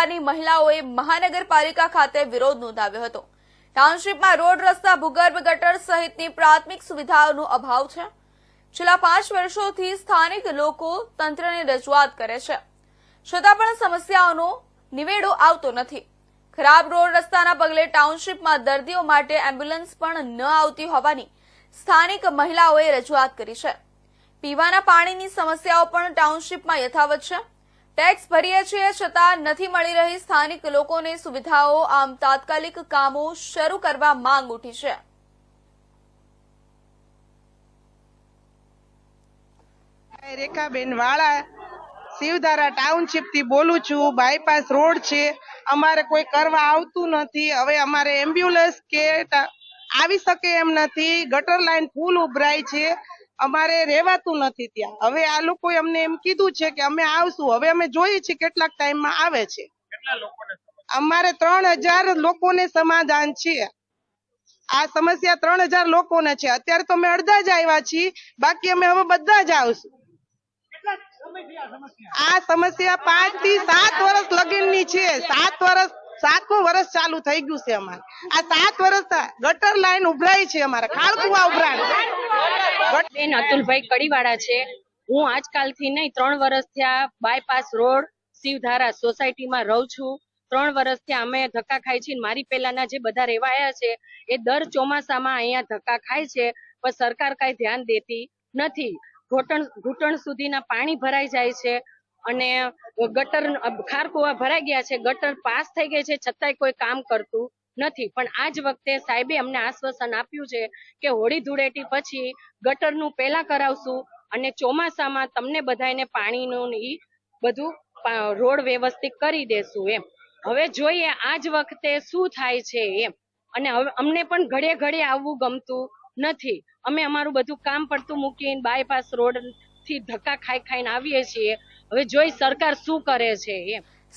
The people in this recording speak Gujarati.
વિસ્તારની મહિલાઓએ મહાનગરપાલિકા ખાતે વિરોધ નોંધાવ્યો હતો। ટાઉનશીપમાં રોડ, રસ્તા, ભૂગર્ભ ગટર સહિતની પ્રાથમિક સુવિધાઓનો અભાવ છે। છેલ્લા 5 વર્ષોથી સ્થાનિક લોકો તંત્રને રજૂઆત કરે છે, છતાં પણ સમસ્યાઓનો નિવેડો આવતો નથી। ખરાબ રોડ રસ્તાના પગલે ટાઉનશીપમાં દર્દીઓ માટે એમ્બ્યુલન્સ પણ ન આવતી હોવાની સ્થાનિક મહિલાઓએ રજૂઆત કરી છે। પીવાના પાણીની સમસ્યાઓ પણ ટાઉનશીપમાં યથાવત છે। ટેક્સ ભરીએ છીએ છતાં નથી મળી રહી સ્થાનિક લોકોને સુવિધાઓ। આમ તાત્કાલિક કામો શરૂ કરવા માંગ ઉઠી છે। રેખાબેન વાળા શિવધારા ટાઉનશીપ થી બોલું છું। બાયપાસ રોડ છે, અમારે કોઈ કરવા આવતું નથી। હવે અમારે એમ્બ્યુલન્સ કે આવી શકે એમ નથી। ગટર લાઈન ફૂલ ઉભરાય છે, અમારે રહેવાતું નથી ત્યાં। હવે આ લોકોએ અમને એમ કીધું છે કે અમે આવશું। હવે અમે જોઈએ છીએ કેટલાક ટાઈમમાં આવે છે। અમારે 3000 લોકોને સમાધાન છે। આ સમસ્યા 3000 લોકોને છે। અત્યારે તો અમે અડધા જ આવ્યા છીએ, બાકી અમે હવે બધા જ આવશું। આ સમસ્યા 5 થી 7 વર્ષ લગીનની છે। 7 વર્ષ 7મું વર્ષ ચાલુ થઈ ગયું છે અમારે। આ 7 વર્ષ ગટર લાઈન ઉભરાય છે, અમારે ખાળકુવા ઉભરાય। બેન અતુલભાઈ કડીવાળા છે। હું આજકાલથી નહીં 3 વર્ષથી આ બાયપાસ રોડ શિવધારા સોસાયટીમાં રહું છું। 3 વર્ષથી અમે ધક્કા ખાઈ છીએ। મારી પહેલાના જે બધા રહેવાયા છે એ દર ચોમાસામાં અહીંયા ધક્કા ખાય છે, પણ સરકાર કાંઈ ધ્યાન દેતી નથી। ઘૂંટણ સુધીના પાણી ભરાઈ જાય છે અને ગટર ખારકુવા ભરાઈ ગયા છે, ગટર પાસ થઈ ગઈ છે, છતાંય કોઈ કામ કરતું નથી। પણ આ જ વખતે સાહેબે અમને આશ્વાસન આપ્યું છે કે હોળી ધૂળેટી પછી ગટરનું પહેલા કરાવશું અને ચોમાસામાં તમને બધાને પાણીનું ઈ બધું રોડ વ્યવસ્થિત કરી દેશું એમ। હવે જોઈએ આ જ વખતે શું થાય છે એમ। અને હવે અમને પણ ઘડે ઘડે આવવું ગમતું નથી। અમે અમારું બધું કામ પડતું મૂકીને બાયપાસ રોડ થી ધક્કા ખાઈને આવીએ છીએ। હવે જોઈ સરકાર શું કરે છે એમ।